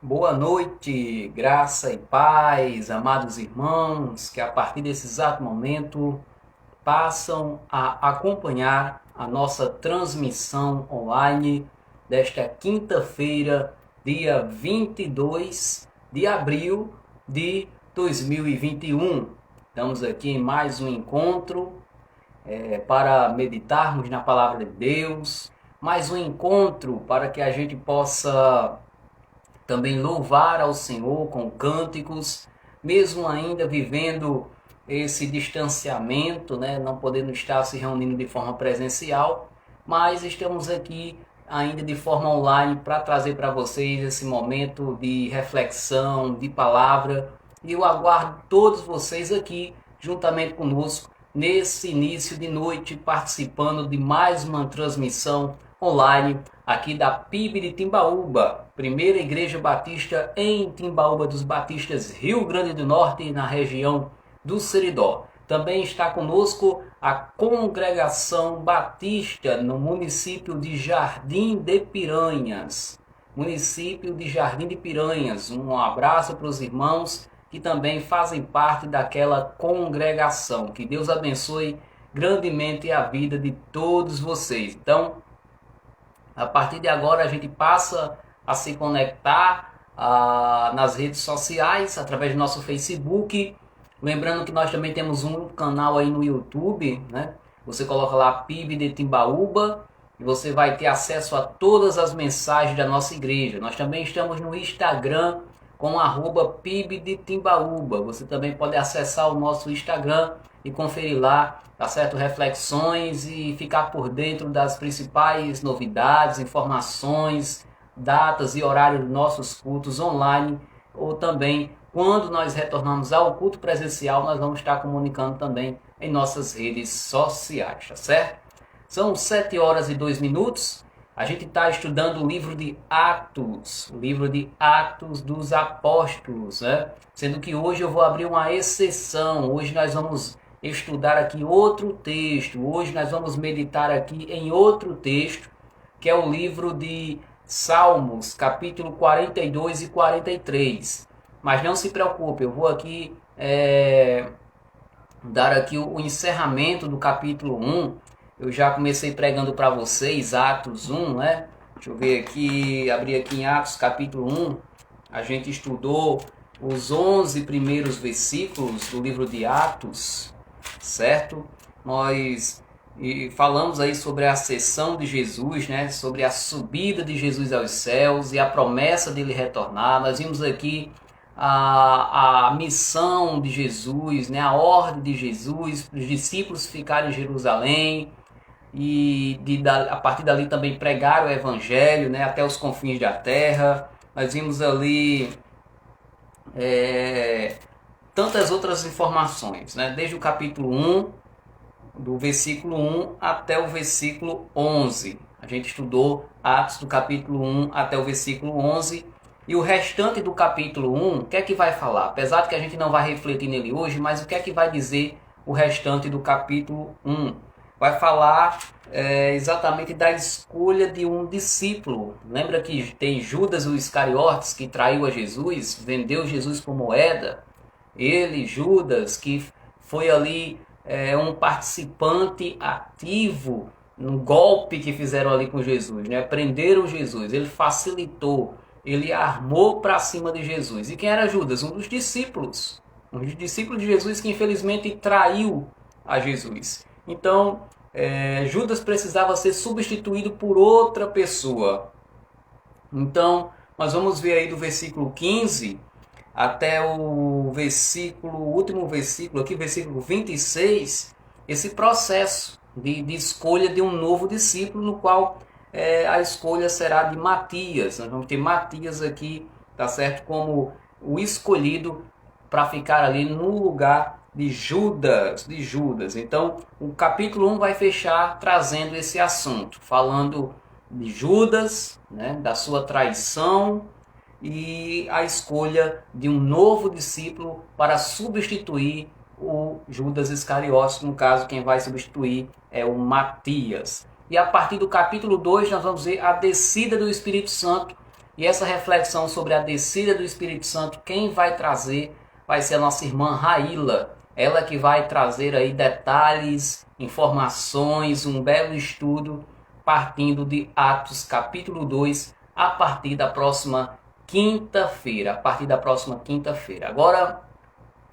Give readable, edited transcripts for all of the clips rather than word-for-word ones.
Boa noite, graça e paz, amados irmãos, que a partir desse exato momento passam a acompanhar a nossa transmissão online desta quinta-feira, dia 22 de abril de 2021. Estamos aqui em mais um encontro para meditarmos na palavra de Deus, mais um encontro para que a gente possa também louvar ao Senhor com cânticos, mesmo ainda vivendo esse distanciamento, né, não podendo estar se reunindo de forma presencial, mas estamos aqui ainda de forma online para trazer para vocês esse momento de reflexão, de palavra, e eu aguardo todos vocês aqui juntamente conosco nesse início de noite, participando de mais uma transmissão online aqui da PIB de Timbaúba, Primeira Igreja Batista em Timbaúba dos Batistas, Rio Grande do Norte, na região do Seridó. Também está conosco a Congregação Batista no município de Jardim de Piranhas. Município de Jardim de Piranhas. Um abraço para os irmãos que também fazem parte daquela congregação. Que Deus abençoe grandemente a vida de todos vocês. Então, a partir de agora a gente passa a se conectar nas redes sociais, através do nosso Facebook. Lembrando que nós também temos um canal aí no YouTube, né? Você coloca lá PIB de Timbaúba e você vai ter acesso a todas as mensagens da nossa igreja. Nós também estamos no Instagram com @PIB de Timbaúba. Você também pode acessar o nosso Instagram e conferir lá, tá certo? Reflexões e ficar por dentro das principais novidades, informações, datas e horários dos nossos cultos online, ou também quando nós retornamos ao culto presencial, nós vamos estar comunicando também em nossas redes sociais, tá certo? São 7 horas e 2 minutos. A gente está estudando o livro de Atos, o livro de Atos dos Apóstolos, né? Sendo que hoje eu vou abrir uma exceção. Hoje nós vamos estudar aqui outro texto. Hoje nós vamos meditar aqui em outro texto, que é o livro de Salmos, capítulo 42 e 43. Mas não se preocupe, eu vou aqui dar aqui o encerramento do capítulo 1. Eu já comecei pregando para vocês Atos 1, né? Deixa eu ver aqui, abrir aqui em Atos capítulo 1. A gente estudou os 11 primeiros versículos do livro de Atos, certo? Nós falamos aí sobre a ascensão de Jesus, né? Sobre a subida de Jesus aos céus e a promessa dele retornar. Nós vimos aqui a missão de Jesus, né? A ordem de Jesus, os discípulos ficarem em Jerusalém e a partir dali também pregar o evangelho, né? Até os confins da terra. Nós vimos ali tantas outras informações, né? Desde o capítulo 1, do versículo 1 até o versículo 11. A gente estudou Atos do capítulo 1 até o versículo 11. E o restante do capítulo 1, o que é que vai falar? Apesar de que a gente não vai refletir nele hoje, mas o que é que vai dizer o restante do capítulo 1? Vai falar exatamente da escolha de um discípulo. Lembra que tem Judas o Iscariotes, que traiu a Jesus, vendeu Jesus por moeda? Ele, Judas, que foi ali um participante ativo no golpe que fizeram ali com Jesus, né? Prenderam Jesus, ele facilitou, ele armou para cima de Jesus. E quem era Judas? Um dos discípulos de Jesus, que infelizmente traiu a Jesus. Então, Judas precisava ser substituído por outra pessoa. Então, nós vamos ver aí do versículo 15 até o último versículo aqui, versículo 26, esse processo de escolha de um novo discípulo, no qual a escolha será de Matias. Nós vamos ter Matias aqui, tá certo, como o escolhido para ficar ali no lugar de Judas. Então, o capítulo 1 vai fechar trazendo esse assunto, falando de Judas, né, da sua traição e a escolha de um novo discípulo para substituir o Judas Iscariotes. No caso, quem vai substituir é o Matias. E a partir do capítulo 2 nós vamos ver a descida do Espírito Santo E essa reflexão sobre a descida do Espírito Santo, quem vai trazer vai ser a nossa irmã Raíla. Ela que vai trazer aí detalhes, informações, um belo estudo partindo de Atos capítulo 2 a partir da próxima quinta-feira. Agora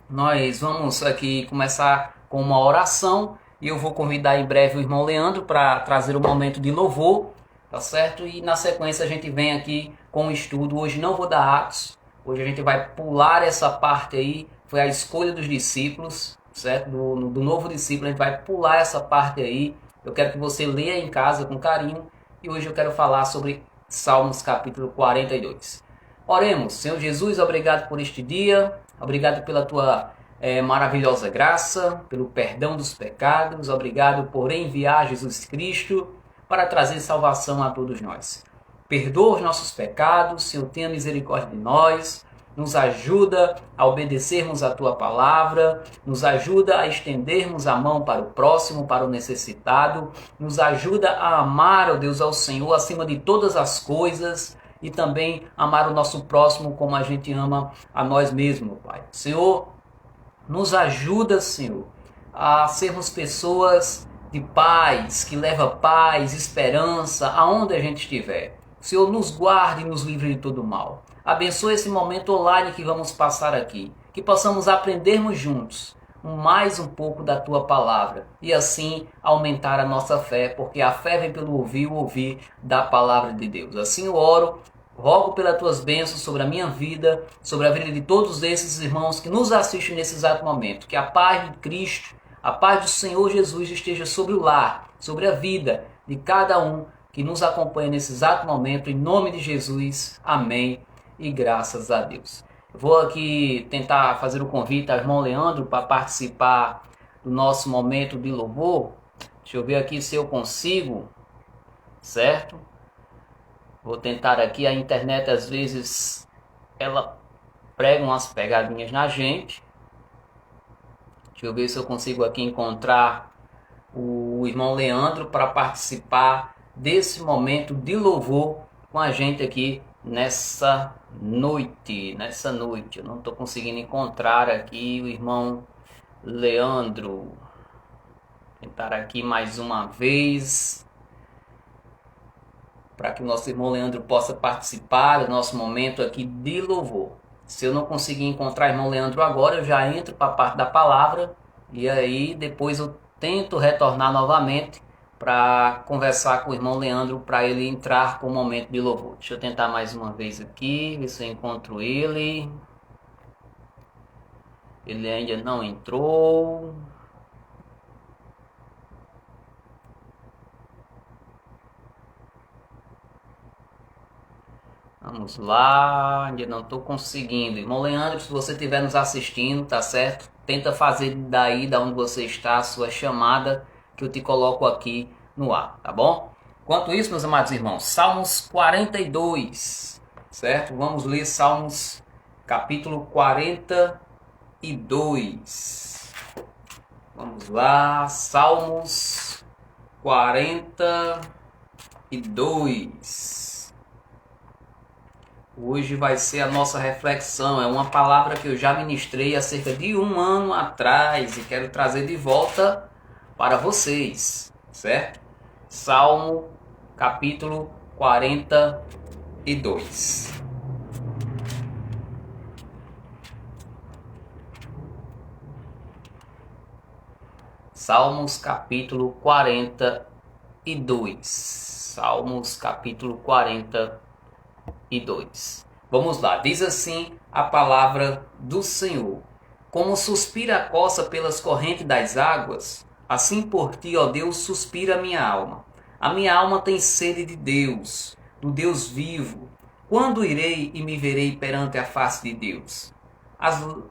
nós vamos aqui começar com uma oração e eu vou convidar em breve o irmão Leandro para trazer o momento de louvor, tá certo? E na sequência a gente vem aqui com o estudo. Hoje não vou dar Atos, hoje a gente vai pular essa parte aí, foi a escolha dos discípulos, certo? Do novo discípulo, a gente vai pular essa parte aí. Eu quero que você leia em casa com carinho e hoje eu quero falar sobre Salmos capítulo 42. Oremos. Senhor Jesus, obrigado por este dia, obrigado pela tua maravilhosa graça, pelo perdão dos pecados, obrigado por enviar Jesus Cristo para trazer salvação a todos nós. Perdoa os nossos pecados, Senhor, tenha misericórdia de nós, nos ajuda a obedecermos a tua palavra, nos ajuda a estendermos a mão para o próximo, para o necessitado, nos ajuda a amar, ó Deus, ao Senhor acima de todas as coisas e também amar o nosso próximo como a gente ama a nós mesmos, Pai. Senhor, nos ajuda, Senhor, a sermos pessoas de paz, que leva paz, esperança aonde a gente estiver. Senhor, nos guarde e nos livre de todo mal. Abençoe esse momento online que vamos passar aqui. Que possamos aprendermos juntos mais um pouco da Tua Palavra. E assim aumentar a nossa fé, porque a fé vem pelo ouvir, o ouvir da Palavra de Deus. Assim eu oro, rogo pelas Tuas bênçãos sobre a minha vida, sobre a vida de todos esses irmãos que nos assistem nesse exato momento. Que a paz de Cristo, a paz do Senhor Jesus esteja sobre o lar, sobre a vida de cada um que nos acompanha nesse exato momento. Em nome de Jesus, amém. E graças a Deus. Vou aqui tentar fazer o convite ao irmão Leandro para participar do nosso momento de louvor. Deixa eu ver aqui se eu consigo, certo? Vou tentar aqui, a internet às vezes ela prega umas pegadinhas na gente. Deixa eu ver se eu consigo aqui encontrar o irmão Leandro para participar desse momento de louvor com a gente aqui nessa noite. Eu não estou conseguindo encontrar aqui o irmão Leandro. Vou tentar aqui mais uma vez para que o nosso irmão Leandro possa participar do nosso momento aqui de louvor. Se eu não conseguir encontrar o irmão Leandro agora, eu já entro para a parte da palavra e aí depois eu tento retornar novamente para conversar com o irmão Leandro, para ele entrar com o momento de louvor. Deixa eu tentar mais uma vez aqui, ver se eu encontro ele. Ele ainda não entrou. Vamos lá, ainda não estou conseguindo. Irmão Leandro, se você estiver nos assistindo, tá certo? Tenta fazer daí, da onde você está, a sua chamada, que eu te coloco aqui no ar, tá bom? Enquanto isso, meus amados irmãos, Salmos 42, certo? Vamos ler Salmos capítulo 42. Vamos lá, Salmos 42. Hoje vai ser a nossa reflexão, é uma palavra que eu já ministrei há cerca de 1 ano atrás e quero trazer de volta para vocês, certo? Salmo capítulo 42. Salmos capítulo 42. Salmos capítulo 42. Vamos lá, diz assim a palavra do Senhor: como suspira a coça pelas correntes das águas, assim por ti, ó Deus, suspira a minha alma. A minha alma tem sede de Deus, do Deus vivo. Quando irei e me verei perante a face de Deus?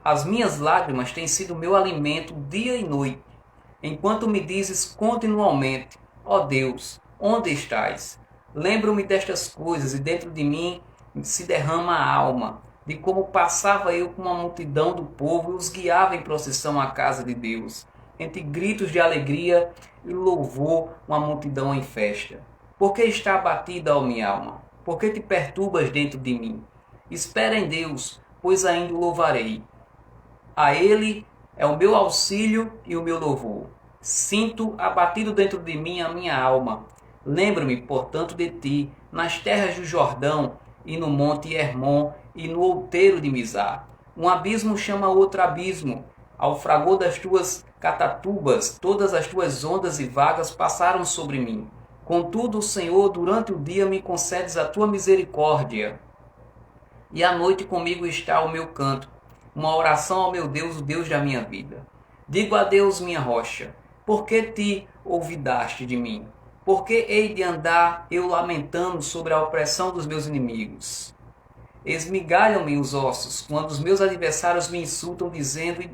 As minhas lágrimas têm sido meu alimento dia e noite, enquanto me dizes continuamente: ó Deus, onde estás? Lembro-me destas coisas e dentro de mim se derrama a alma, de como passava eu com uma multidão do povo e os guiava em procissão à casa de Deus, entre gritos de alegria e louvor, uma multidão em festa. Porque está abatida, ó minha alma? Por que te perturbas dentro de mim? Espera em Deus, pois ainda o louvarei. A Ele é o meu auxílio e o meu louvor. Sinto abatido dentro de mim a minha alma. Lembro-me, portanto, de ti, nas terras do Jordão, e no monte Hermon, e no outeiro de Mizar. Um abismo chama outro abismo. Ao fragor das tuas catatubas, todas as tuas ondas e vagas passaram sobre mim. Contudo, Senhor, durante o dia me concedes a tua misericórdia, e à noite comigo está o meu canto, uma oração ao meu Deus, o Deus da minha vida. Digo a Deus, minha rocha, por que te olvidaste de mim? Por que hei de andar eu lamentando sobre a opressão dos meus inimigos? Esmigalham-me os ossos, quando os meus adversários me insultam, dizendo,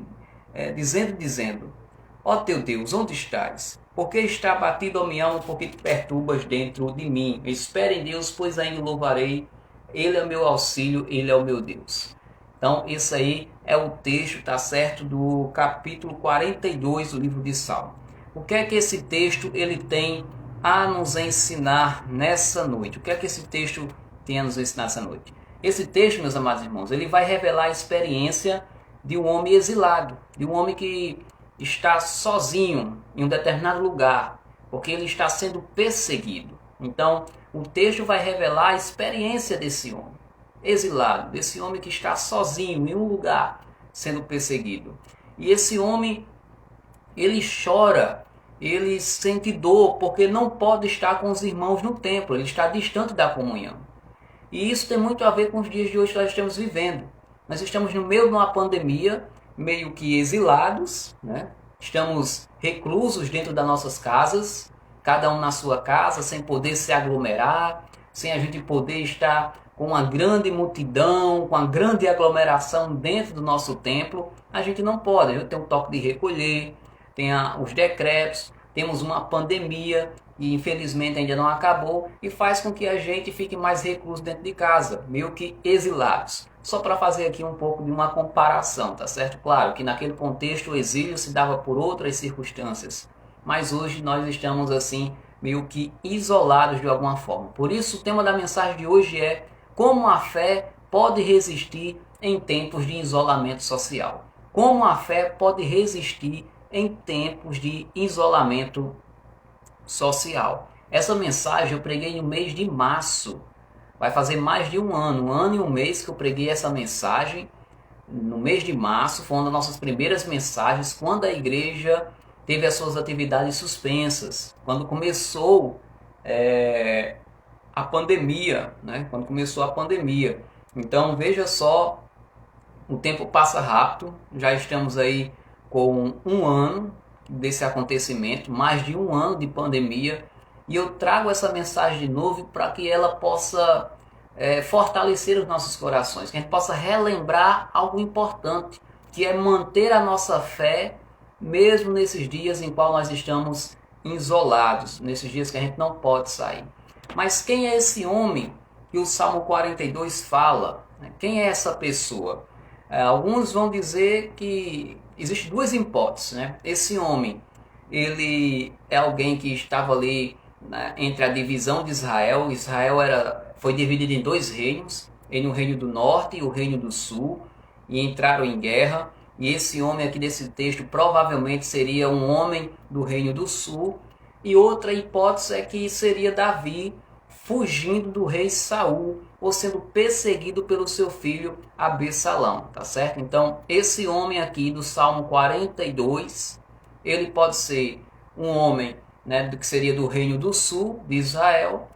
ó teu Deus, onde estás? Por que está abatido a minha alma, porque te perturbas dentro de mim? Espere em Deus, pois ainda o louvarei. Ele é o meu auxílio, Ele é o meu Deus. Então, isso aí é o texto, tá certo, do capítulo 42 do livro de Salmo. O que é que esse texto ele tem a nos ensinar nessa noite? O que é que esse texto tem a nos ensinar nessa noite? Esse texto, meus amados irmãos, ele vai revelar a experiência de um homem exilado, de um homem que está sozinho em um determinado lugar, porque ele está sendo perseguido. Então, o texto vai revelar a experiência desse homem exilado, desse homem que está sozinho em um lugar sendo perseguido. E esse homem, ele chora, ele sente dor, porque não pode estar com os irmãos no templo, ele está distante da comunhão. E isso tem muito a ver com os dias de hoje que nós estamos vivendo. Nós estamos no meio de uma pandemia, meio que exilados, né? Estamos reclusos dentro das nossas casas, cada um na sua casa, sem poder se aglomerar, sem a gente poder estar com uma grande multidão, com uma grande aglomeração dentro do nosso templo. A gente não pode, a gente tem um toque de recolher, tem os decretos, temos uma pandemia e infelizmente ainda não acabou e faz com que a gente fique mais recluso dentro de casa, meio que exilados. Só para fazer aqui um pouco de uma comparação, tá certo? Claro que naquele contexto o exílio se dava por outras circunstâncias, mas hoje nós estamos assim meio que isolados de alguma forma. Por isso o tema da mensagem de hoje é como a fé pode resistir em tempos de isolamento social. Como a fé pode resistir em tempos de isolamento social. Essa mensagem eu preguei no mês de março. Vai fazer mais de um ano e um mês que eu preguei essa mensagem. No mês de março, foi uma das nossas primeiras mensagens, quando a igreja teve as suas atividades suspensas. Quando começou a pandemia, né? Quando começou a pandemia. Então, veja só, o tempo passa rápido. Já estamos aí com um ano desse acontecimento, mais de um ano de pandemia. E eu trago essa mensagem de novo para que ela possa fortalecer os nossos corações, que a gente possa relembrar algo importante, que é manter a nossa fé, mesmo nesses dias em qual nós estamos isolados, nesses dias que a gente não pode sair. Mas quem é esse homem que o Salmo 42 fala? Quem é essa pessoa? Alguns vão dizer que existem duas hipóteses, né? Esse homem, ele é alguém que estava ali, né, entre a divisão de Israel. Israel foi dividido em dois reinos, em um reino do norte e o reino do sul, e entraram em guerra. E esse homem aqui desse texto provavelmente seria um homem do reino do sul. E outra hipótese é que seria Davi fugindo do rei Saul ou sendo perseguido pelo seu filho Absalão, tá certo? Então, esse homem aqui do Salmo 42, ele pode ser um homem, né, que seria do reino do sul, de Israel,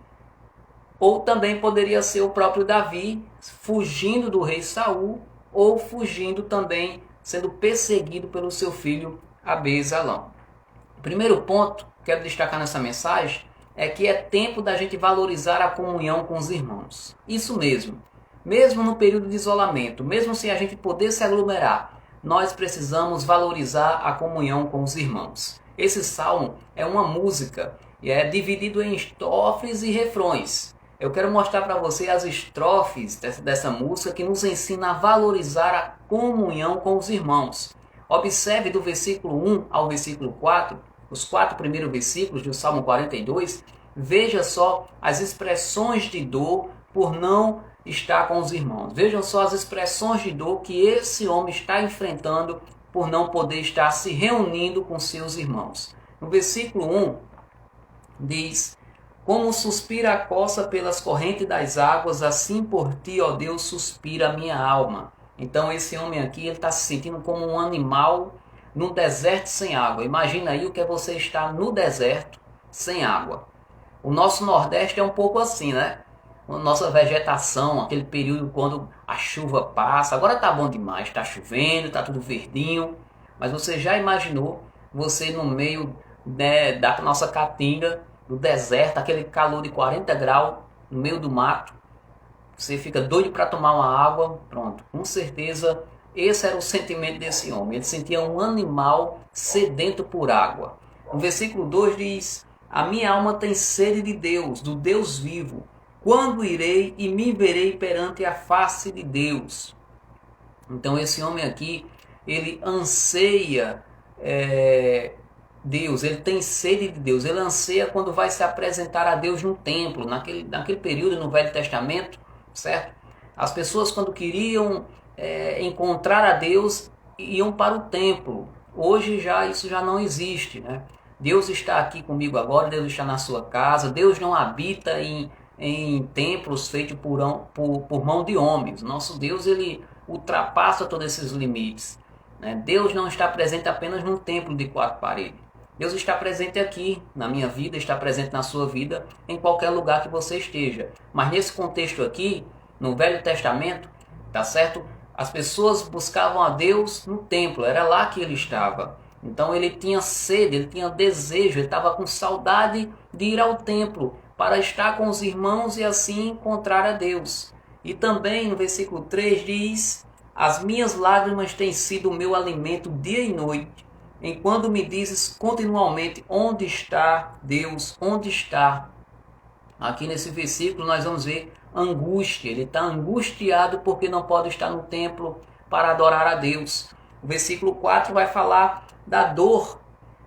ou também poderia ser o próprio Davi fugindo do rei Saul ou fugindo também, sendo perseguido pelo seu filho Absalão. O primeiro ponto que quero destacar nessa mensagem é que é tempo da gente valorizar a comunhão com os irmãos. Isso mesmo. Mesmo no período de isolamento, mesmo sem a gente poder se aglomerar, nós precisamos valorizar a comunhão com os irmãos. Esse salmo é uma música e é dividido em estrofes e refrões. Eu quero mostrar para você as estrofes dessa música que nos ensina a valorizar a comunhão com os irmãos. Observe do versículo 1 ao versículo 4, os 4 primeiros versículos do Salmo 42, veja só as expressões de dor por não estar com os irmãos. Vejam só as expressões de dor que esse homem está enfrentando por não poder estar se reunindo com seus irmãos. No versículo 1 diz: como suspira a coça pelas correntes das águas, assim por ti, ó Deus, suspira a minha alma. Então esse homem aqui está se sentindo como um animal num deserto sem água. Imagina aí o que é você estar no deserto sem água. O nosso Nordeste é um pouco assim, né? A nossa vegetação, aquele período quando a chuva passa. Agora tá bom demais, tá chovendo, tá tudo verdinho. Mas você já imaginou você no meio, né, da nossa caatinga, do deserto, aquele calor de 40 graus, no meio do mato? Você fica doido para tomar uma água, pronto. Com certeza esse era o sentimento desse homem. Ele sentia um animal sedento por água. No versículo 2 diz: a minha alma tem sede de Deus, do Deus vivo. Quando irei e me verei perante a face de Deus? Então esse homem aqui, ele anseia Deus, ele tem sede de Deus, ele anseia quando vai se apresentar a Deus no templo, naquele período no Velho Testamento, certo? As pessoas quando queriam encontrar a Deus, iam para o templo. Hoje isso já não existe, né? Deus está aqui comigo agora, Deus está na sua casa, Deus não habita em templos feitos por mão de homens. Nosso Deus, ele ultrapassa todos esses limites, né? Deus não está presente apenas num templo de 4 paredes. Deus está presente aqui na minha vida, está presente na sua vida, em qualquer lugar que você esteja. Mas nesse contexto aqui, no Velho Testamento, tá certo? As pessoas buscavam a Deus no templo, era lá que ele estava. Então ele tinha sede, ele tinha desejo, ele estava com saudade de ir ao templo para estar com os irmãos e assim encontrar a Deus. E também no versículo 3 diz: as minhas lágrimas têm sido o meu alimento dia e noite, enquanto me dizes continuamente: onde está Deus? Onde está? Aqui nesse versículo nós vamos ver angústia. Ele está angustiado porque não pode estar no templo para adorar a Deus. O versículo 4 vai falar da dor.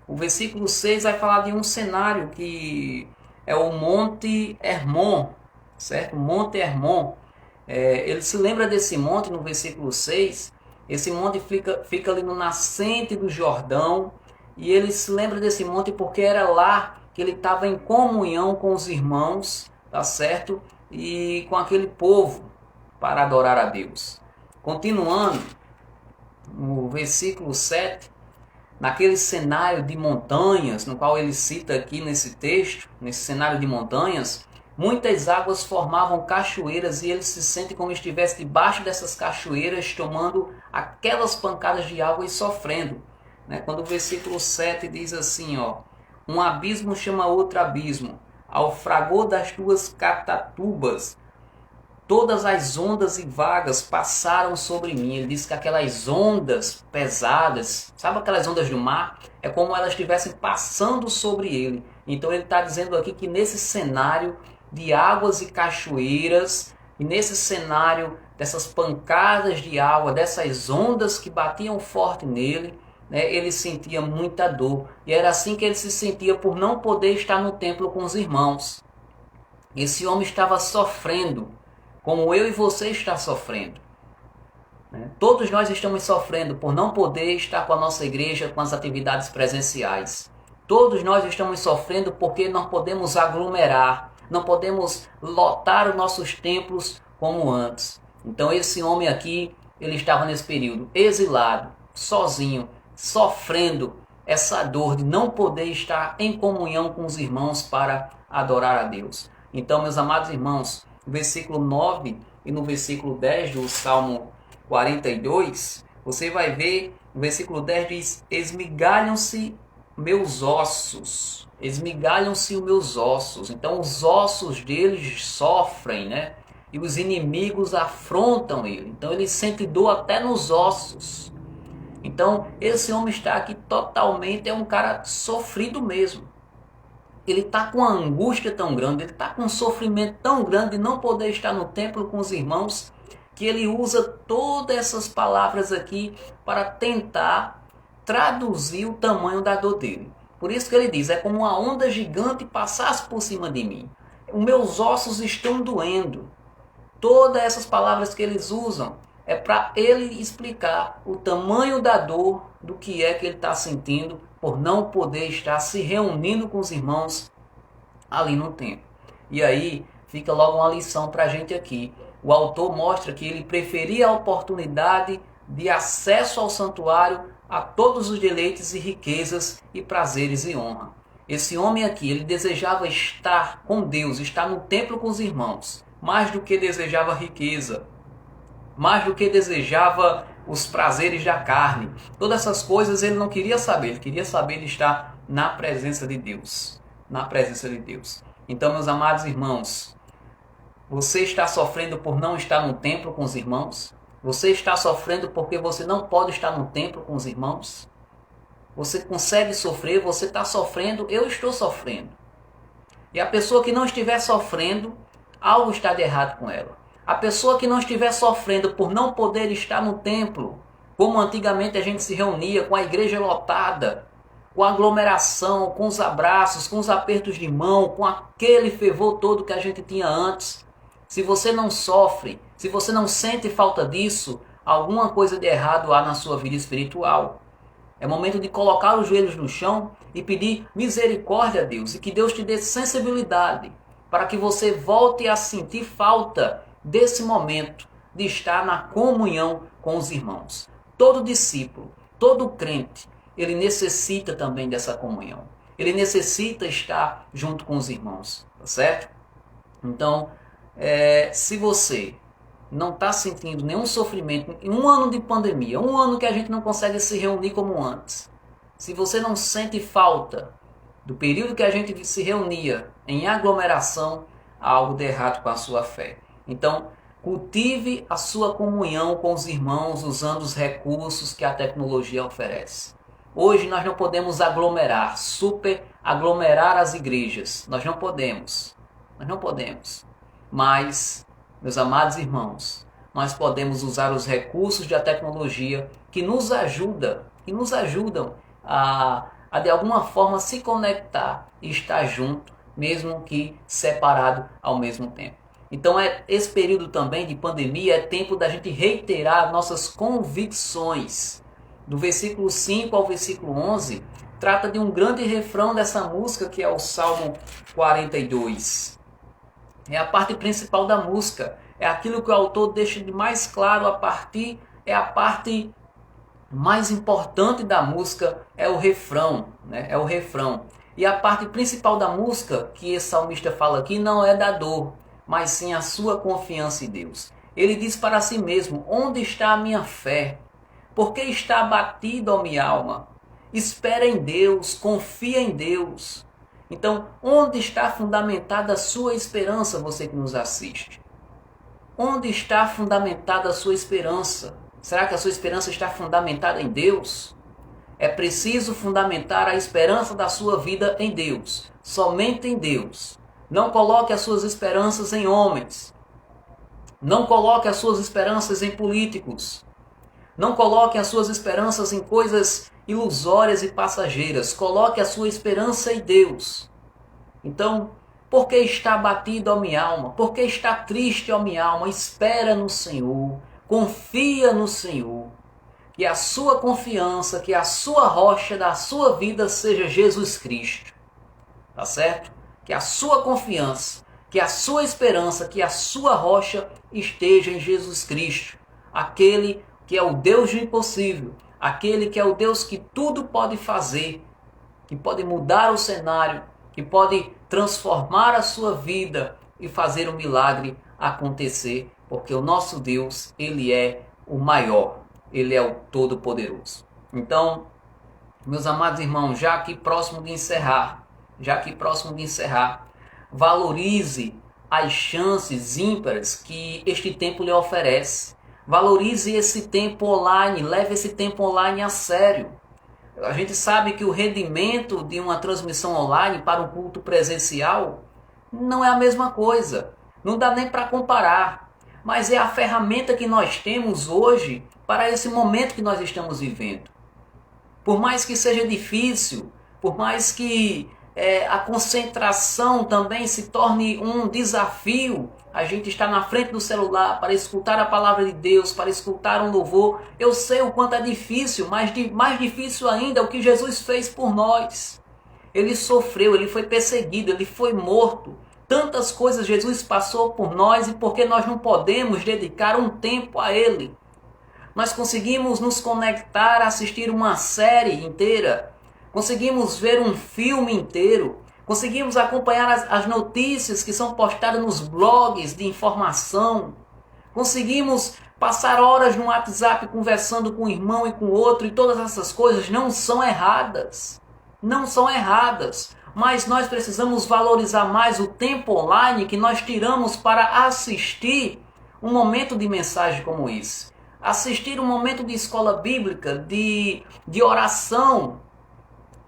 O versículo 6 vai falar de um cenário que é o Monte Hermon, certo? O Monte Hermon. Ele se lembra desse monte no versículo 6. Esse monte fica ali no nascente do Jordão. E ele se lembra desse monte porque era lá que ele estava em comunhão com os irmãos, tá certo? E com aquele povo para adorar a Deus. Continuando, no versículo 7, naquele cenário de montanhas, no qual ele cita aqui nesse texto, nesse cenário de montanhas, muitas águas formavam cachoeiras e ele se sente como se estivesse debaixo dessas cachoeiras, tomando aquelas pancadas de água e sofrendo, né? Quando o versículo 7 diz assim, ó: um abismo chama outro abismo, ao fragor das tuas catatubas, todas as ondas e vagas passaram sobre mim. Ele diz que aquelas ondas pesadas, sabe aquelas ondas do mar? É como elas estivessem passando sobre ele. Então ele está dizendo aqui que nesse cenário de águas e cachoeiras, e nesse cenário dessas pancadas de água, dessas ondas que batiam forte nele, né, ele sentia muita dor. E era assim que ele se sentia por não poder estar no templo com os irmãos. Esse homem estava sofrendo, como eu e você está sofrendo. Todos nós estamos sofrendo por não poder estar com a nossa igreja, com as atividades presenciais. Todos nós estamos sofrendo porque não podemos aglomerar, não podemos lotar os nossos templos como antes. Então esse homem aqui, ele estava nesse período exilado, sozinho, sofrendo essa dor de não poder estar em comunhão com os irmãos para adorar a Deus. Então, meus amados irmãos, no versículo 9 e no versículo 10 do Salmo 42, você vai ver, no versículo 10 diz: esmigalham-se meus ossos, esmigalham-se os meus ossos. Então os ossos deles sofrem, né? E os inimigos afrontam ele. Então ele sente dor até nos ossos. Então esse homem está aqui totalmente, é um cara sofrido mesmo. Ele está com uma angústia tão grande, ele está com um sofrimento tão grande de não poder estar no templo com os irmãos, que ele usa todas essas palavras aqui para tentar traduzir o tamanho da dor dele. Por isso que ele diz: é como uma onda gigante passasse por cima de mim. Os meus ossos estão doendo. todas essas palavras que eles usam é para ele explicar o tamanho da dor do que é que ele está sentindo por não poder estar se reunindo com os irmãos ali no templo. E aí fica logo uma lição para a gente aqui. O autor mostra que ele preferia a oportunidade de acesso ao santuário a todos os deleites e riquezas e prazeres e honra. Esse homem aqui, ele desejava estar com Deus, estar no templo com os irmãos, mais do que desejava riqueza, mais do que desejava os prazeres da carne. Todas essas coisas ele não queria saber, ele queria saber de estar na presença de Deus. Na presença de Deus. Então, meus amados irmãos, você está sofrendo por não estar no templo com os irmãos? Você está sofrendo porque você não pode estar no templo com os irmãos? Você consegue sofrer, você está sofrendo, eu estou sofrendo. E a pessoa que não estiver sofrendo, algo está de errado com ela. A pessoa que não estiver sofrendo por não poder estar no templo, como antigamente a gente se reunia com a igreja lotada, com a aglomeração, com os abraços, com os apertos de mão, com aquele fervor todo que a gente tinha antes. Se você não sofre, se você não sente falta disso, alguma coisa de errado há na sua vida espiritual. É momento de colocar os joelhos no chão e pedir misericórdia a Deus e que Deus te dê sensibilidade para que você volte a sentir falta desse momento de estar na comunhão com os irmãos. Todo discípulo, todo crente, ele necessita também dessa comunhão. Ele necessita estar junto com os irmãos, tá certo? Então, se você não está sentindo nenhum sofrimento em um ano de pandemia, um ano que a gente não consegue se reunir como antes, se você não sente falta do período que a gente se reunia em aglomeração, há algo de errado com a sua fé. Então, cultive a sua comunhão com os irmãos usando os recursos que a tecnologia oferece. Hoje nós não podemos aglomerar, super aglomerar as igrejas. Nós não podemos. Mas, meus amados irmãos, nós podemos usar os recursos da tecnologia que nos ajudam a de alguma forma se conectar e estar junto, mesmo que separado ao mesmo tempo. Então esse período também de pandemia é tempo da gente reiterar nossas convicções. Do versículo 5 ao versículo 11, trata de um grande refrão dessa música que é o Salmo 42. É a parte principal da música, é aquilo que o autor deixa de mais claro é a parte mais importante da música, é o refrão, né? É o refrão. E a parte principal da música que esse salmista fala aqui não é da dor, mas sim a sua confiança em Deus. Ele diz para si mesmo: onde está a minha fé? Por que está abatido a minha alma? Espera em Deus, confia em Deus. Então, onde está fundamentada a sua esperança, você que nos assiste? Onde está fundamentada a sua esperança? Será que a sua esperança está fundamentada em Deus? É preciso fundamentar a esperança da sua vida em Deus, somente em Deus. Não coloque as suas esperanças em homens. Não coloque as suas esperanças em políticos. Não coloque as suas esperanças em coisas ilusórias e passageiras. Coloque a sua esperança em Deus. Então, por que está abatido a minha alma? Por que está triste a minha alma? Espera no Senhor. Confia no Senhor. Que a sua confiança, que a sua rocha da sua vida seja Jesus Cristo. Tá certo? Que a sua confiança, que a sua esperança, que a sua rocha esteja em Jesus Cristo. Aquele que é o Deus do impossível. Aquele que é o Deus que tudo pode fazer. Que pode mudar o cenário. Que pode transformar a sua vida e fazer um milagre acontecer. Porque o nosso Deus, Ele é o maior. Ele é o Todo-Poderoso. Então, meus amados irmãos, já aqui próximo de encerrar, valorize as chances ímpares que este tempo lhe oferece. Valorize esse tempo online, leve esse tempo online a sério. A gente sabe que o rendimento de uma transmissão online para um culto presencial não é a mesma coisa. Não dá nem para comparar. Mas é a ferramenta que nós temos hoje para esse momento que nós estamos vivendo. Por mais que seja difícil, por mais que a concentração também se torne um desafio. A gente está na frente do celular para escutar a palavra de Deus, para escutar um louvor. Eu sei o quanto é difícil, mas mais difícil ainda é o que Jesus fez por nós. Ele sofreu, ele foi perseguido, ele foi morto. Tantas coisas Jesus passou por nós, e porque nós não podemos dedicar um tempo a Ele? Nós conseguimos nos conectar, assistir uma série inteira, conseguimos ver um filme inteiro, conseguimos acompanhar as notícias que são postadas nos blogs de informação, conseguimos passar horas no WhatsApp conversando com um irmão e com outro, e todas essas coisas não são erradas. Não são erradas, mas nós precisamos valorizar mais o tempo online que nós tiramos para assistir um momento de mensagem como esse. Assistir um momento de escola bíblica, de oração,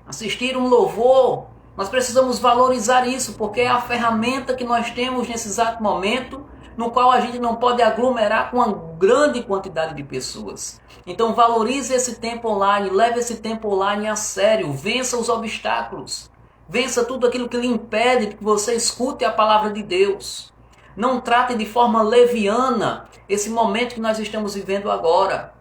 assistir um louvor. Nós precisamos valorizar isso, porque é a ferramenta que nós temos nesse exato momento, no qual a gente não pode aglomerar com uma grande quantidade de pessoas. Então valorize esse tempo online, leve esse tempo online a sério, vença os obstáculos, vença tudo aquilo que lhe impede de que você escute a palavra de Deus. Não trate de forma leviana esse momento que nós estamos vivendo agora.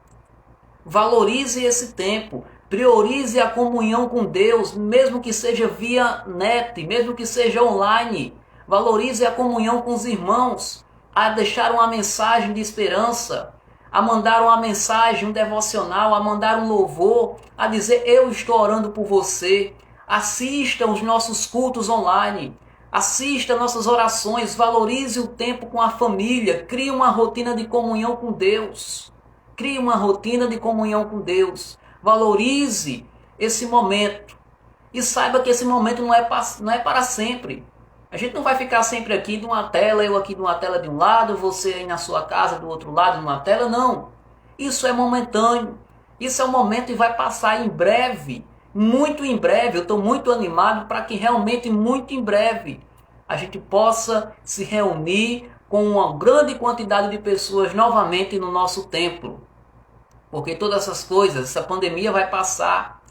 Valorize esse tempo, priorize a comunhão com Deus, mesmo que seja via net, mesmo que seja online. Valorize a comunhão com os irmãos, a deixar uma mensagem de esperança, a mandar uma mensagem, um devocional, a mandar um louvor, a dizer: eu estou orando por você. Assista os nossos cultos online, assista nossas orações, valorize o tempo com a família, crie uma rotina de comunhão com Deus. Crie uma rotina de comunhão com Deus. Valorize esse momento e saiba que esse momento não é para sempre. A gente não vai ficar sempre aqui numa tela, eu aqui numa tela de um lado, você aí na sua casa do outro lado numa tela, não. Isso é momentâneo, isso é um momento e vai passar em breve, muito em breve. Eu estou muito animado para que realmente muito em breve a gente possa se reunir com uma grande quantidade de pessoas novamente no nosso templo. Porque todas essas coisas, essa pandemia vai passar,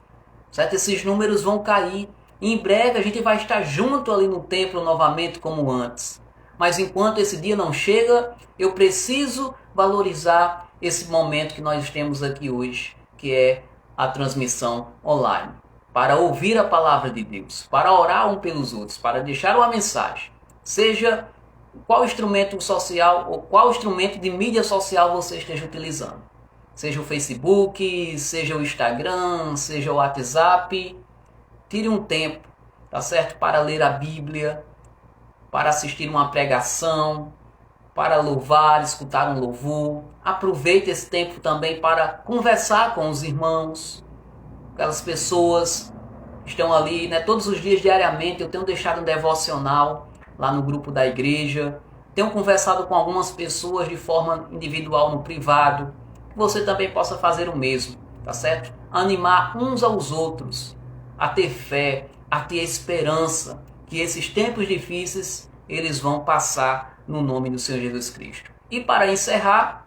certo? Esses números vão cair. Em breve a gente vai estar junto ali no templo novamente como antes. Mas enquanto esse dia não chega, eu preciso valorizar esse momento que nós temos aqui hoje, que é a transmissão online. Para ouvir a palavra de Deus, para orar um pelos outros, para deixar uma mensagem. Seja qual instrumento social ou qual instrumento de mídia social você esteja utilizando. Seja o Facebook, seja o Instagram, seja o WhatsApp. Tire um tempo, tá certo? Para ler a Bíblia, para assistir uma pregação, para louvar, escutar um louvor. Aproveite esse tempo também para conversar com os irmãos, aquelas pessoas que estão ali, né? Todos os dias, diariamente, eu tenho deixado um devocional lá no grupo da igreja. Tenho conversado com algumas pessoas de forma individual no privado. Que você também possa fazer o mesmo, tá certo? Animar uns aos outros a ter fé, a ter esperança, que esses tempos difíceis eles vão passar no nome do Senhor Jesus Cristo. E para encerrar,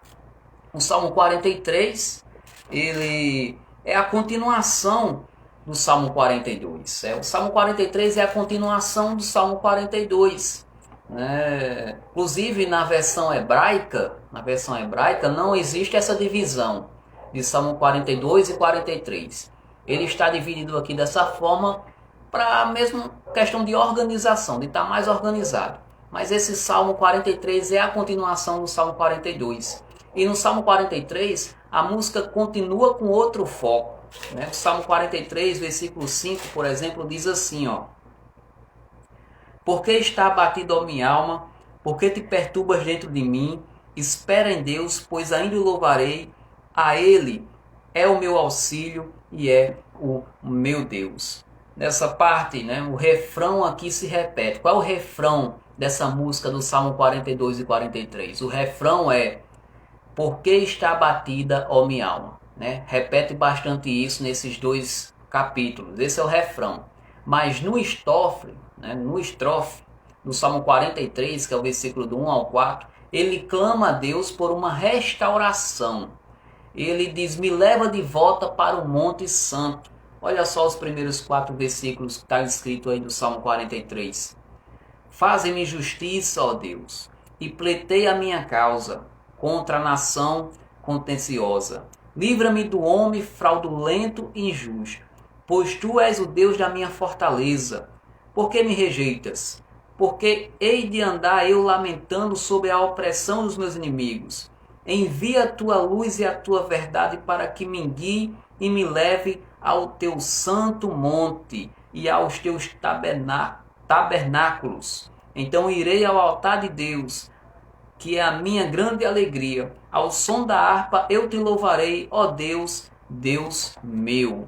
o Salmo 43, ele é a continuação do Salmo 42. O Salmo 43 é a continuação do Salmo 42. Inclusive na versão hebraica não existe essa divisão de Salmo 42 e 43. Ele está dividido aqui dessa forma para a mesma questão de organização, de estar mais organizado. Mas esse Salmo 43 é a continuação do Salmo 42. E no Salmo 43, a música continua com outro foco. O Salmo 43, versículo 5, por exemplo, diz assim, ó: Por que está abatido, ó minha alma? Por que te perturbas dentro de mim? Espera em Deus, pois ainda o louvarei. A Ele é o meu auxílio e é o meu Deus. Nessa parte, o refrão aqui se repete. Qual é o refrão dessa música do Salmo 42 e 43? O refrão é: Por que está abatida, ó minha alma? Repete bastante isso nesses dois capítulos. Esse é o refrão. Mas no estrofe, no Salmo 43, que é o versículo do 1 ao 4, ele clama a Deus por uma restauração. Ele diz: me leva de volta para o Monte Santo, Olha só os primeiros 4 versículos que está escrito aí do Salmo 43. Faze-me justiça, ó Deus, e pleiteia a minha causa contra a nação contenciosa. Livra-me do homem fraudulento e injusto, pois tu és o Deus da minha fortaleza. Por que me rejeitas? Porque hei de andar eu lamentando sobre a opressão dos meus inimigos. Envia a tua luz e a tua verdade para que me guie e me leve ao teu santo monte e aos teus tabernáculos. Então irei ao altar de Deus, que é a minha grande alegria. Ao som da harpa eu te louvarei, ó Deus, Deus meu.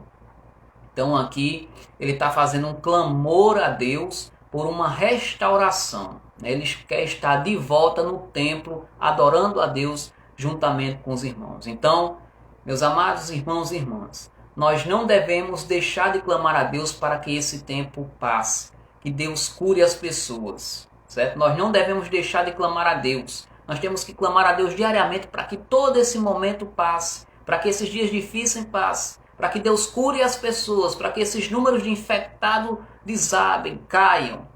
Então aqui ele está fazendo um clamor a Deus por uma restauração. Ele quer estar de volta no templo, adorando a Deus juntamente com os irmãos. Então, meus amados irmãos e irmãs, nós não devemos deixar de clamar a Deus para que esse tempo passe, que Deus cure as pessoas, certo? Nós não devemos deixar de clamar a Deus. Nós temos que clamar a Deus diariamente para que todo esse momento passe, para que esses dias difíceis passem, para que Deus cure as pessoas, para que esses números de infectados desabem, caiam,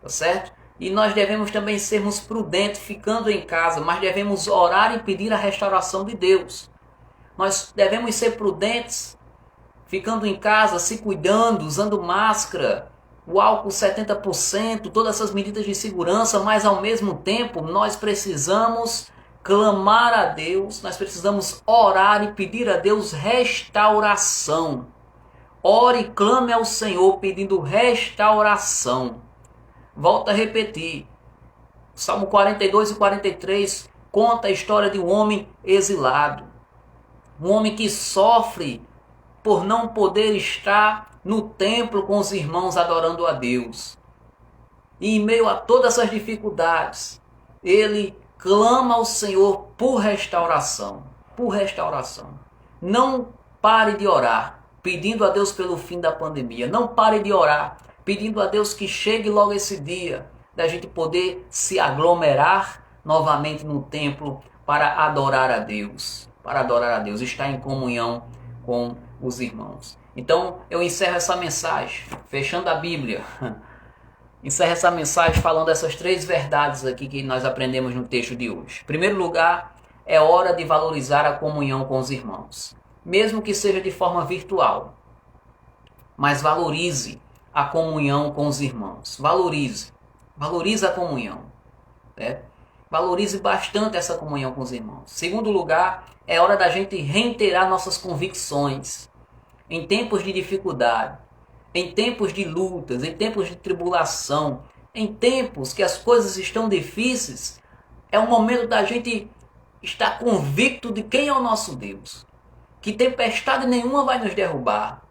tá certo? E nós devemos também sermos prudentes ficando em casa, mas devemos orar e pedir a restauração de Deus. Nós devemos ser prudentes ficando em casa, se cuidando, usando máscara, o álcool 70%, todas essas medidas de segurança, mas ao mesmo tempo nós precisamos clamar a Deus, nós precisamos orar e pedir a Deus restauração. Ore e clame ao Senhor pedindo restauração. Volto a repetir, Salmo 42 e 43 conta a história de um homem exilado. Um homem que sofre por não poder estar no templo com os irmãos adorando a Deus. E em meio a todas essas dificuldades, ele clama ao Senhor por restauração. Por restauração. Não pare de orar, pedindo a Deus pelo fim da pandemia. Não pare de orar, pedindo a Deus que chegue logo esse dia, da gente poder se aglomerar novamente no templo para adorar a Deus. Para adorar a Deus, estar em comunhão com os irmãos. Então eu encerro essa mensagem, fechando a Bíblia. Encerro essa mensagem falando essas 3 verdades aqui que nós aprendemos no texto de hoje. Em primeiro lugar, é hora de valorizar a comunhão com os irmãos. Mesmo que seja de forma virtual. Mas valorize a comunhão com os irmãos. Valorize. Valorize a comunhão. Né? Valorize bastante essa comunhão com os irmãos. Segundo lugar, é hora da gente reiterar nossas convicções. Em tempos de dificuldade, em tempos de lutas, em tempos de tribulação, em tempos que as coisas estão difíceis, é o momento da gente estar convicto de quem é o nosso Deus. Que tempestade nenhuma vai nos derrubar.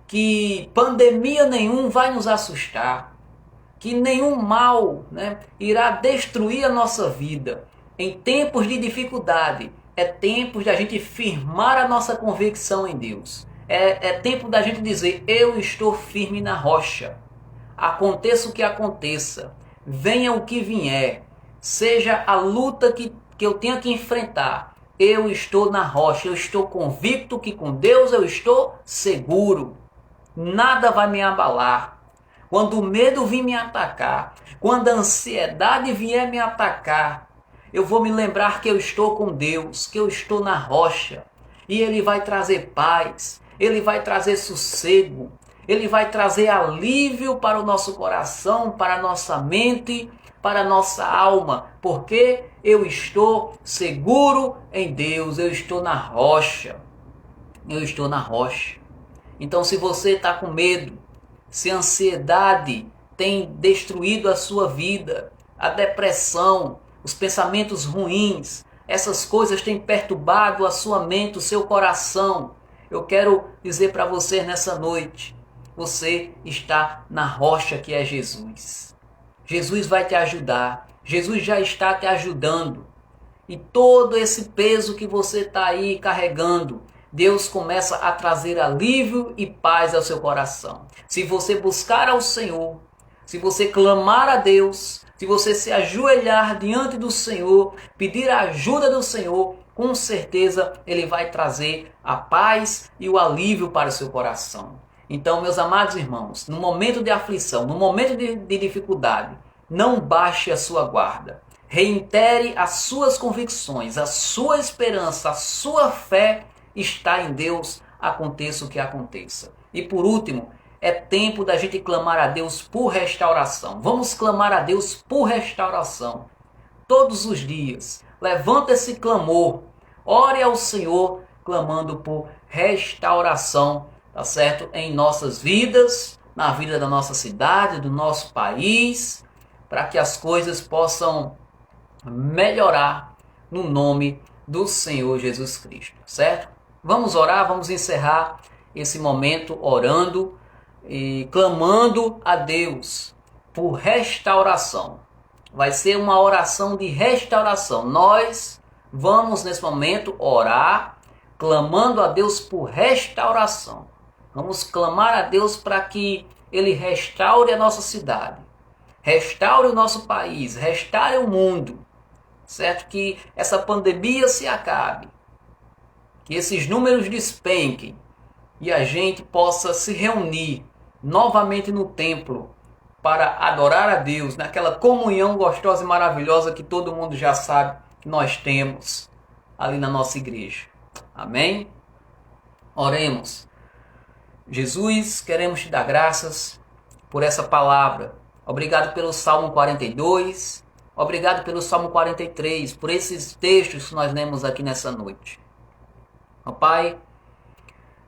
Que pandemia nenhuma vai nos assustar. Que nenhum mal, irá destruir a nossa vida. Em tempos de dificuldade, é tempo de a gente firmar a nossa convicção em Deus. É tempo da gente dizer, eu estou firme na rocha. Aconteça o que aconteça, venha o que vier, seja a luta que eu tenha que enfrentar, eu estou na rocha, eu estou convicto que com Deus eu estou seguro. Nada vai me abalar. Quando o medo vir me atacar, quando a ansiedade vier me atacar, eu vou me lembrar que eu estou com Deus, que eu estou na rocha. E Ele vai trazer paz, Ele vai trazer sossego, Ele vai trazer alívio para o nosso coração, para a nossa mente, para a nossa alma. Porque eu estou seguro em Deus, eu estou na rocha. Eu estou na rocha. Então se você está com medo, se a ansiedade tem destruído a sua vida, a depressão, os pensamentos ruins, essas coisas têm perturbado a sua mente, o seu coração, eu quero dizer para você nessa noite, você está na rocha que é Jesus. Jesus vai te ajudar, Jesus já está te ajudando. E todo esse peso que você está aí carregando, Deus começa a trazer alívio e paz ao seu coração. Se você buscar ao Senhor, se você clamar a Deus, se você se ajoelhar diante do Senhor, pedir a ajuda do Senhor, com certeza Ele vai trazer a paz e o alívio para o seu coração. Então, meus amados irmãos, no momento de aflição, no momento de dificuldade, não baixe a sua guarda. Reitere as suas convicções, a sua esperança, a sua fé está em Deus, aconteça o que aconteça. E por último, é tempo da gente clamar a Deus por restauração. Vamos clamar a Deus por restauração. Todos os dias, levanta esse clamor, ore ao Senhor, clamando por restauração, tá certo? Em nossas vidas, na vida da nossa cidade, do nosso país, para que as coisas possam melhorar no nome do Senhor Jesus Cristo, certo? Vamos orar, vamos encerrar esse momento orando e clamando a Deus por restauração. Vai ser uma oração de restauração. Nós vamos nesse momento orar, clamando a Deus por restauração. Vamos clamar a Deus para que Ele restaure a nossa cidade, restaure o nosso país, restaure o mundo, certo? Que essa pandemia se acabe, que esses números despenquem e a gente possa se reunir novamente no templo para adorar a Deus, naquela comunhão gostosa e maravilhosa que todo mundo já sabe que nós temos ali na nossa igreja. Amém? Oremos. Jesus, queremos te dar graças por essa palavra. Obrigado pelo Salmo 42, obrigado pelo Salmo 43, por esses textos que nós lemos aqui nessa noite. Ó Pai,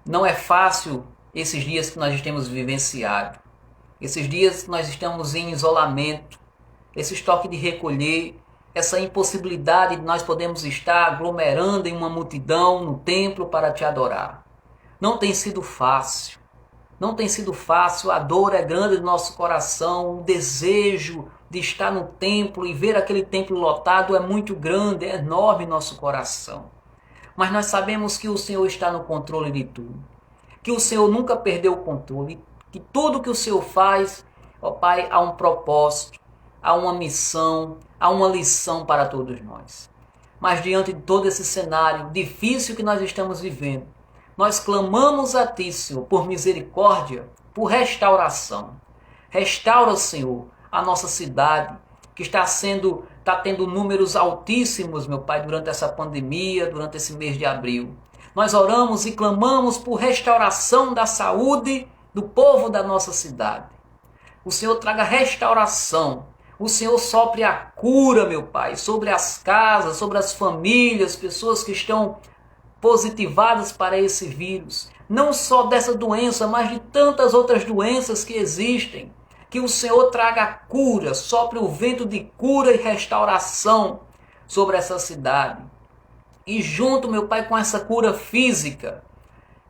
não é fácil esses dias que nós temos vivenciado, esses dias que nós estamos em isolamento, esse toque de recolher, essa impossibilidade de nós podermos estar aglomerando em uma multidão no templo para te adorar. Não tem sido fácil, não tem sido fácil, a dor é grande do nosso coração, o desejo de estar no templo e ver aquele templo lotado é muito grande, é enorme nosso coração. Mas nós sabemos que o Senhor está no controle de tudo, que o Senhor nunca perdeu o controle, que tudo que o Senhor faz, ó Pai, há um propósito, há uma missão, há uma lição para todos nós. Mas diante de todo esse cenário difícil que nós estamos vivendo, nós clamamos a Ti, Senhor, por misericórdia, por restauração. Restaura, Senhor, a nossa cidade, que está tendo números altíssimos, meu Pai, durante essa pandemia, durante esse mês de abril. Nós oramos e clamamos por restauração da saúde do povo da nossa cidade. O Senhor traga restauração. O Senhor sopre a cura, meu Pai, sobre as casas, sobre as famílias, pessoas que estão positivadas para esse vírus. Não só dessa doença, mas de tantas outras doenças que existem. Que o Senhor traga a cura, sopre o vento de cura e restauração sobre essa cidade. E junto, meu Pai, com essa cura física,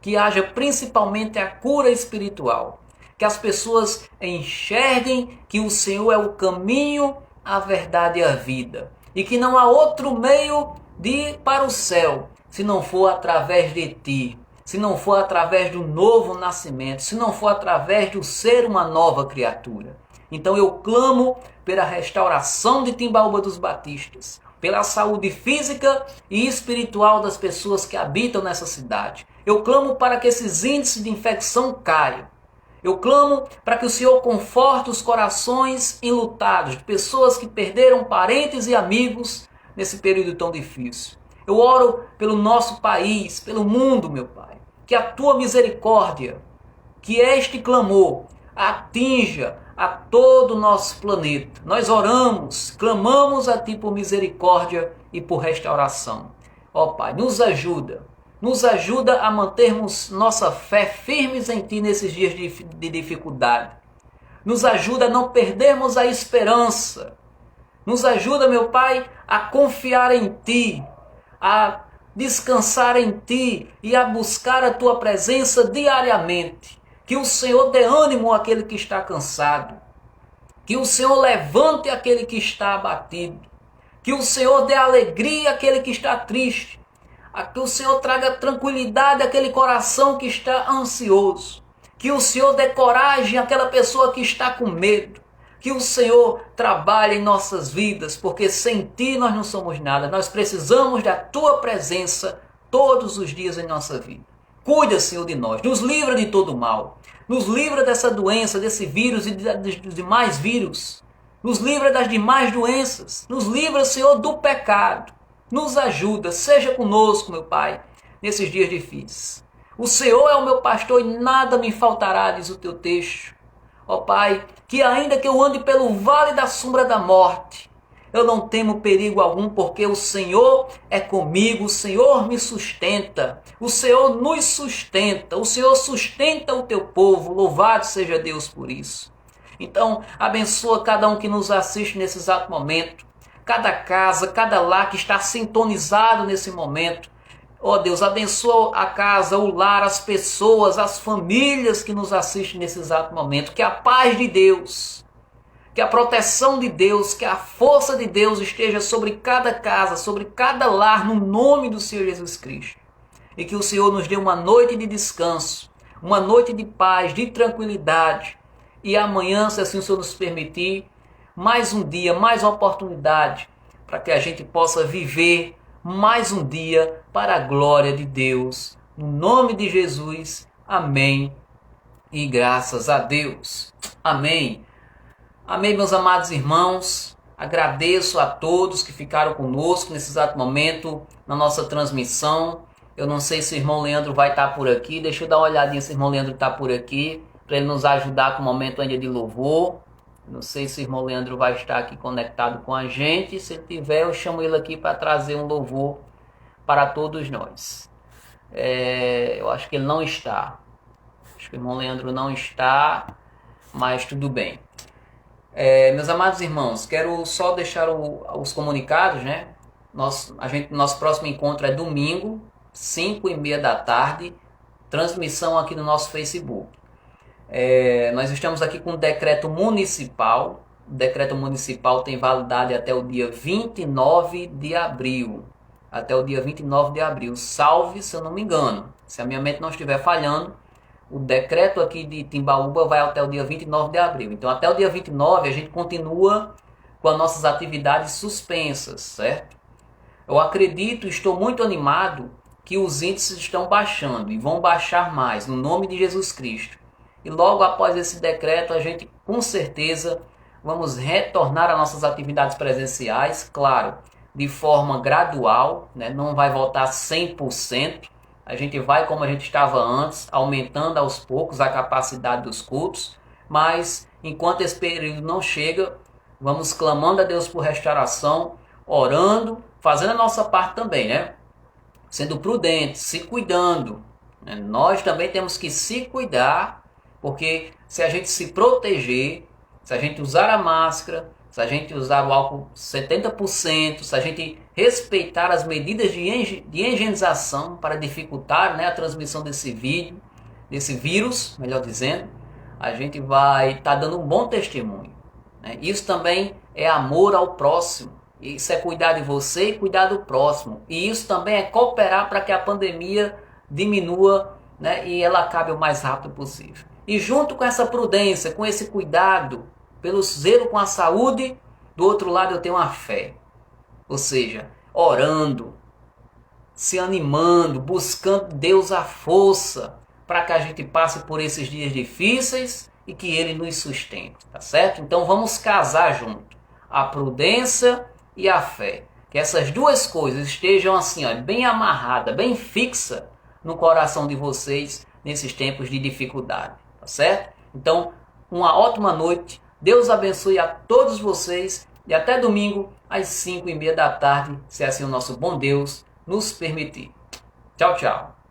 que haja principalmente a cura espiritual. Que as pessoas enxerguem que o Senhor é o caminho, a verdade e a vida. E que não há outro meio de ir para o céu, se não for através de Ti. Se não for através do novo nascimento, se não for através de ser uma nova criatura. Então eu clamo pela restauração de Timbaúba dos Batistas, pela saúde física e espiritual das pessoas que habitam nessa cidade. Eu clamo para que esses índices de infecção caiam. Eu clamo para que o Senhor conforte os corações enlutados, de pessoas que perderam parentes e amigos nesse período tão difícil. Eu oro pelo nosso país, pelo mundo, meu Pai. Que a Tua misericórdia, que este clamor atinja a todo o nosso planeta. Nós oramos, clamamos a Ti por misericórdia e por restauração. Ó Pai, nos ajuda a mantermos nossa fé firmes em Ti nesses dias de dificuldade. Nos ajuda a não perdermos a esperança. Nos ajuda, meu Pai, a confiar em Ti, a descansar em Ti e a buscar a Tua presença diariamente. Que o Senhor dê ânimo àquele que está cansado. Que o Senhor levante aquele que está abatido. Que o Senhor dê alegria àquele que está triste. Que o Senhor traga tranquilidade àquele coração que está ansioso. Que o Senhor dê coragem àquela pessoa que está com medo. Que o Senhor trabalhe em nossas vidas, porque sem Ti nós não somos nada. Nós precisamos da Tua presença todos os dias em nossa vida. Cuida, Senhor, de nós. Nos livra de todo mal. Nos livra dessa doença, desse vírus e dos demais vírus. Nos livra das demais doenças. Nos livra, Senhor, do pecado. Nos ajuda. Seja conosco, meu Pai, nesses dias difíceis. O Senhor é o meu pastor e nada me faltará, diz o Teu texto. Ó Pai, que ainda que eu ande pelo vale da sombra da morte, eu não temo perigo algum, porque o Senhor é comigo, o Senhor me sustenta, o Senhor nos sustenta, o Senhor sustenta o Teu povo, louvado seja Deus por isso. Então, abençoa cada um que nos assiste nesse exato momento, cada casa, cada lar que está sintonizado nesse momento. Ó Deus, abençoa a casa, o lar, as pessoas, as famílias que nos assistem nesse exato momento. Que a paz de Deus, que a proteção de Deus, que a força de Deus esteja sobre cada casa, sobre cada lar, no nome do Senhor Jesus Cristo. E que o Senhor nos dê uma noite de descanso, uma noite de paz, de tranquilidade. E amanhã, se assim o Senhor nos permitir, mais um dia, mais uma oportunidade para que a gente possa viver mais um dia para a glória de Deus. No nome de Jesus, amém. E graças a Deus. Amém. Amém, meus amados irmãos. Agradeço a todos que ficaram conosco nesse exato momento na nossa transmissão. Eu não sei se o irmão Leandro vai estar por aqui. Deixa eu dar uma olhadinha se o irmão Leandro está por aqui, para ele nos ajudar com o momento ainda de louvor. Não sei se o irmão Leandro vai estar aqui conectado com a gente. Se ele tiver, eu chamo ele aqui para trazer um louvor para todos nós. Eu acho que ele não está. Acho que o irmão Leandro não está, mas tudo bem. Meus amados irmãos, quero só deixar os comunicados, né? Nosso próximo encontro é domingo, 5h30 da tarde, transmissão aqui no nosso Facebook. Nós estamos aqui com um decreto municipal. O decreto municipal tem validade até o dia 29 de abril. Até o dia 29 de abril. Salve, se eu não me engano. Se a minha mente não estiver falhando, o decreto aqui de Timbaúba vai até o dia 29 de abril. Então, até o dia 29, a gente continua com as nossas atividades suspensas, certo? Eu acredito, estou muito animado que os índices estão baixando e vão baixar mais, no nome de Jesus Cristo. E logo após esse decreto, a gente com certeza vamos retornar às nossas atividades presenciais, claro, de forma gradual, né? Não vai voltar 100%. A gente vai como a gente estava antes, aumentando aos poucos a capacidade dos cultos, mas enquanto esse período não chega, vamos clamando a Deus por restauração, orando, fazendo a nossa parte também, né? Sendo prudentes, se cuidando, né? Nós também temos que se cuidar, porque se a gente se proteger, se a gente usar a máscara, se a gente usar o álcool 70%, se a gente respeitar as medidas de higienização para dificultar, né, a transmissão desse vírus, melhor dizendo, a gente vai estar dando um bom testemunho, né? Isso também é amor ao próximo. Isso é cuidar de você e cuidar do próximo. E isso também é cooperar para que a pandemia diminua, né, e ela acabe o mais rápido possível. E junto com essa prudência, com esse cuidado, pelo zelo com a saúde, do outro lado eu tenho a fé. Ou seja, orando, se animando, buscando Deus a força para que a gente passe por esses dias difíceis e que Ele nos sustente, tá certo? Então vamos casar junto, a prudência e a fé. Que essas duas coisas estejam assim, ó, bem amarradas, bem fixas no coração de vocês nesses tempos de dificuldade, tá certo? Então, uma ótima noite. Deus abençoe a todos vocês e até domingo às 5h30 da tarde, se assim o nosso bom Deus nos permitir. Tchau, tchau.